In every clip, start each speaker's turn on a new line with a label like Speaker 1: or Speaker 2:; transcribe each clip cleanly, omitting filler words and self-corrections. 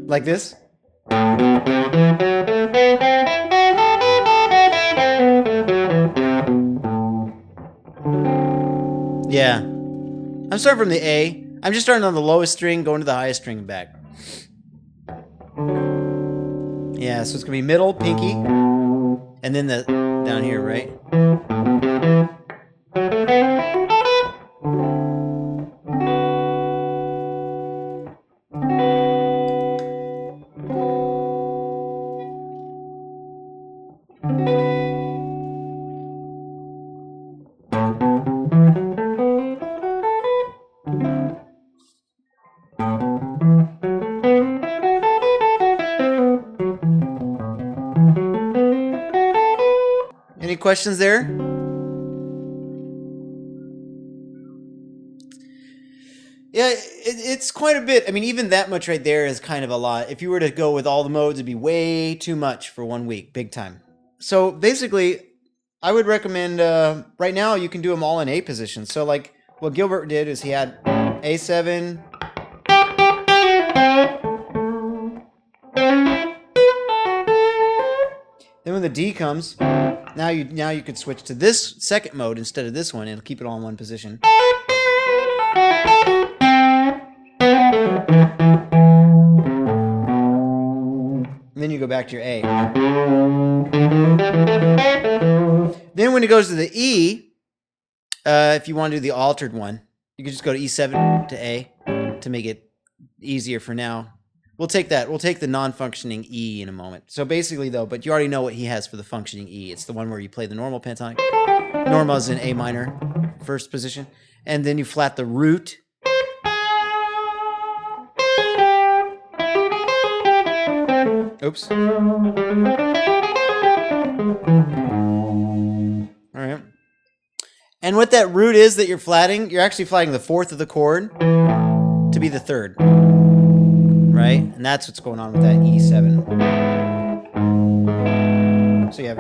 Speaker 1: Like this. Yeah. I'm starting from the A. I'm just starting on the lowest string, going to the highest string and back. Yeah, so it's going to be middle, pinky, and then the down here, right? Any questions there? Yeah, it's quite a bit. I mean, even that much right there is kind of a lot. If you were to go with all the modes, it'd be way too much for 1 week, big time. So basically, I would recommend, right now you can do them all in A position. So like what Gilbert did is he had A7, then when the D comes, now you could switch to this second mode instead of this one and keep it all in one position. And then you go back to your A. Then when it goes to the E, if you want to do the altered one, you can just go to E7 to A to make it easier for now. We'll take that. We'll take the non-functioning E in a moment. So basically, though, but you already know what he has for the functioning E. It's the one where you play the normal pentatonic. Normal is in A minor, first position. And then you flat the root. Oops. All right. And what that root is that you're flatting, you're actually flatting the fourth of the chord to be the third. Right? And that's what's going on with that E7. So you have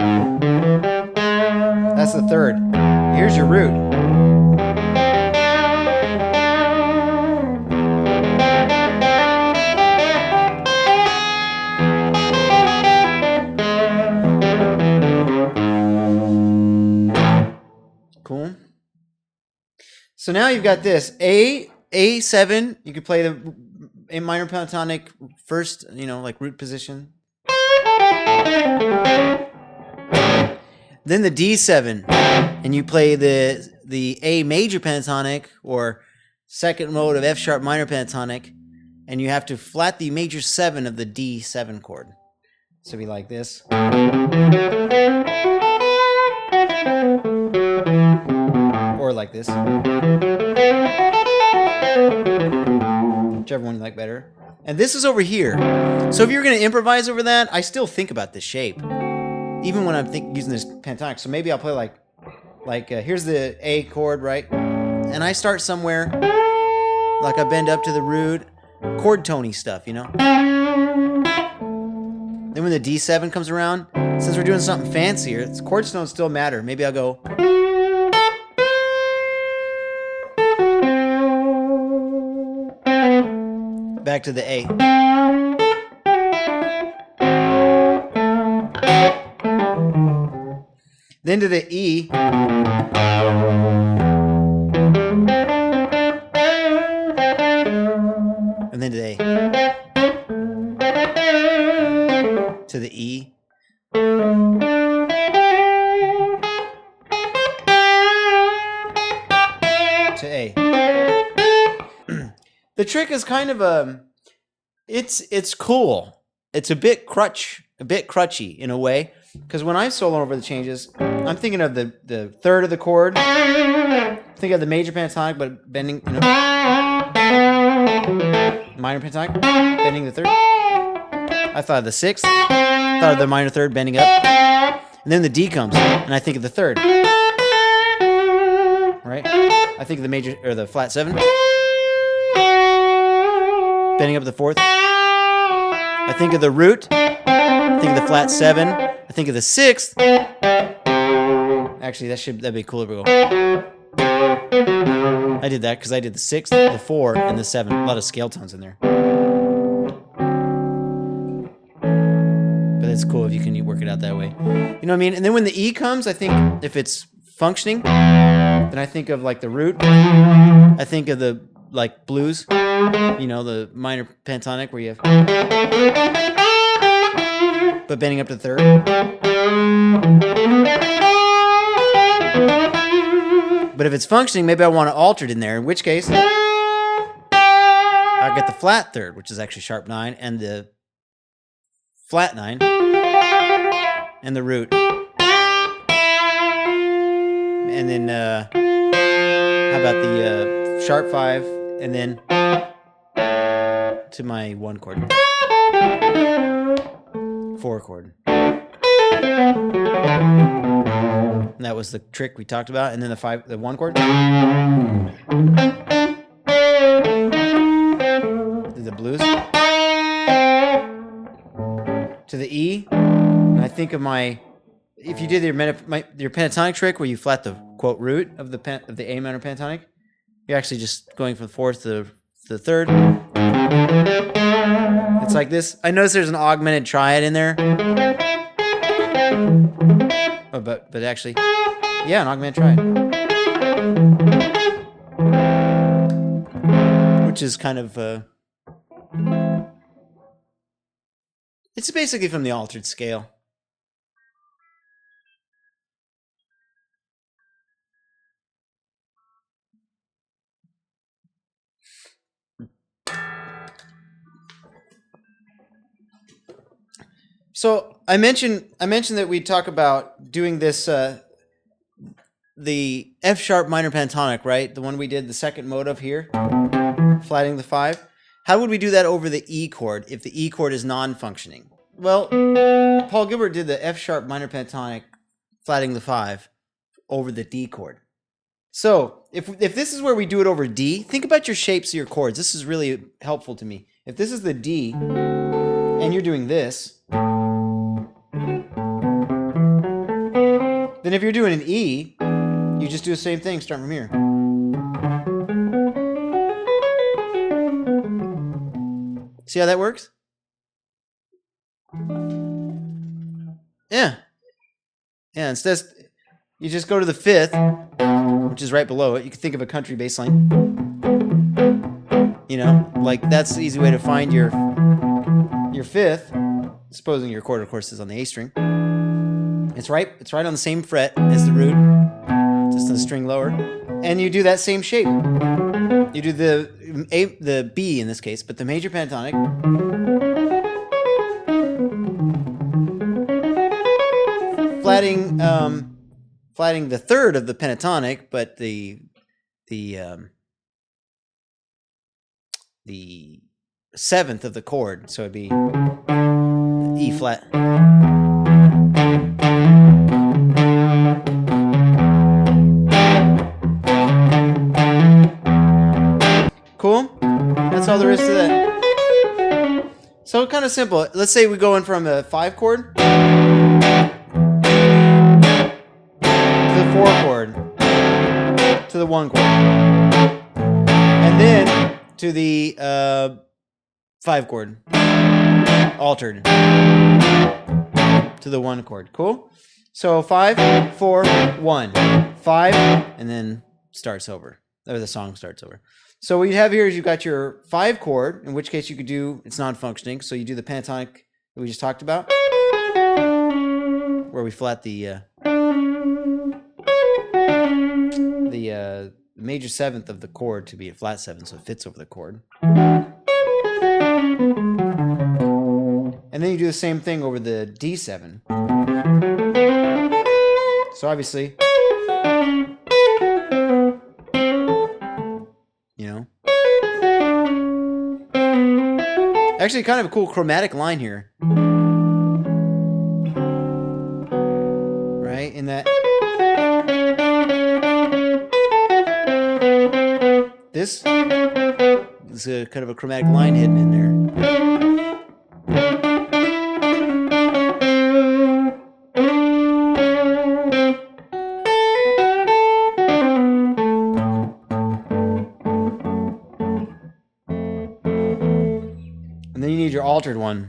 Speaker 1: that's the third. Here's your root. Cool. So now you've got this A7. You could play the A minor pentatonic first, like root position. Then the D7, and you play the A major pentatonic or second mode of F sharp minor pentatonic, and you have to flat the major 7 of the D7 chord. So it'd be like this. Or like this. Whichever one you like better. And this is over here. So if you're going to improvise over that, I still think about this shape. Even when I'm using this pentatonic. So maybe I'll play like here's the A chord, right? And I start somewhere, like I bend up to the root, chord tony stuff, Then when the D7 comes around, since we're doing something fancier, it's chord tones still matter. Maybe I'll go. Back to the A. Then to the E. And then to the A. To the E. To A. The trick is kind of it's cool. It's a bit crutchy in a way, because when I solo over the changes, I'm thinking of the third of the chord. Think of the major pentatonic, but bending, minor pentatonic, bending the third. I thought of the sixth. Thought of the minor third, bending up, and then the D comes, and I think of the third. Right. I think of the major or the flat 7. Bending up the 4th. I think of the root. I think of the flat 7. I think of the 6th. Actually, that'd be cooler. We go. I did that because I did the 6th, the 4, and the 7. A lot of scale tones in there. But it's cool if you can work it out that way. You know what I mean? And then when the E comes, I think if it's functioning, then I think of like the root. I think of the like blues. You know, the minor pentatonic where you have, but bending up to 3rd. But if it's functioning, maybe I want to alter it in there, in which case I get the flat 3rd, which is actually sharp 9, and the flat 9, and the root. And then, how about the sharp 5, and then to my 1 chord. 4 chord. And that was the trick we talked about. And then the 1 chord. The blues. To the E. And I think of if you did your pentatonic trick where you flat the quote root of the A minor pentatonic, you're actually just going from the 4th to the 3rd. It's like this. I notice there's an augmented triad in there. Oh, but actually, yeah, an augmented triad. Which is kind of, it's basically from the altered scale. So I mentioned that we talk about doing this, the F sharp minor pentatonic, right? The one we did the second motive here, flatting the 5. How would we do that over the E chord if the E chord is non-functioning? Well, Paul Gilbert did the F sharp minor pentatonic, flatting the 5, over the D chord. So if this is where we do it over D, think about your shapes of your chords. This is really helpful to me. If this is the D, and you're doing this, then if you're doing an E, you just do the same thing, start from here. See how that works? Yeah. Yeah, instead you just go to the 5th, which is right below it. You can think of a country bass line. You know, like that's the easy way to find your 5th, supposing your chord, of course, is on the A string. It's right on the same fret as the root, just a string lower. And you do that same shape. You do the B in this case, but the major pentatonic. Flatting the 3rd of the pentatonic, but the 7th of the chord, so it'd be E flat. Cool? That's all there is to that. So kind of simple. Let's say we go in from a 5 chord to the 4 chord to the 1 chord, and then to the 5 chord, altered to the 1 chord. Cool? So 5, 4, 1, 5, and then starts over. Or the song starts over. So what you have here is you've got your 5 chord, in which case you could do, it's non-functioning, so you do the pentatonic that we just talked about, where we flat the major 7th of the chord to be a flat 7, so it fits over the chord. And then you do the same thing over the D7. So obviously, you know, actually kind of a cool chromatic line here, right? In that this. There's a kind of a chromatic line hidden in there. And then you need your altered one.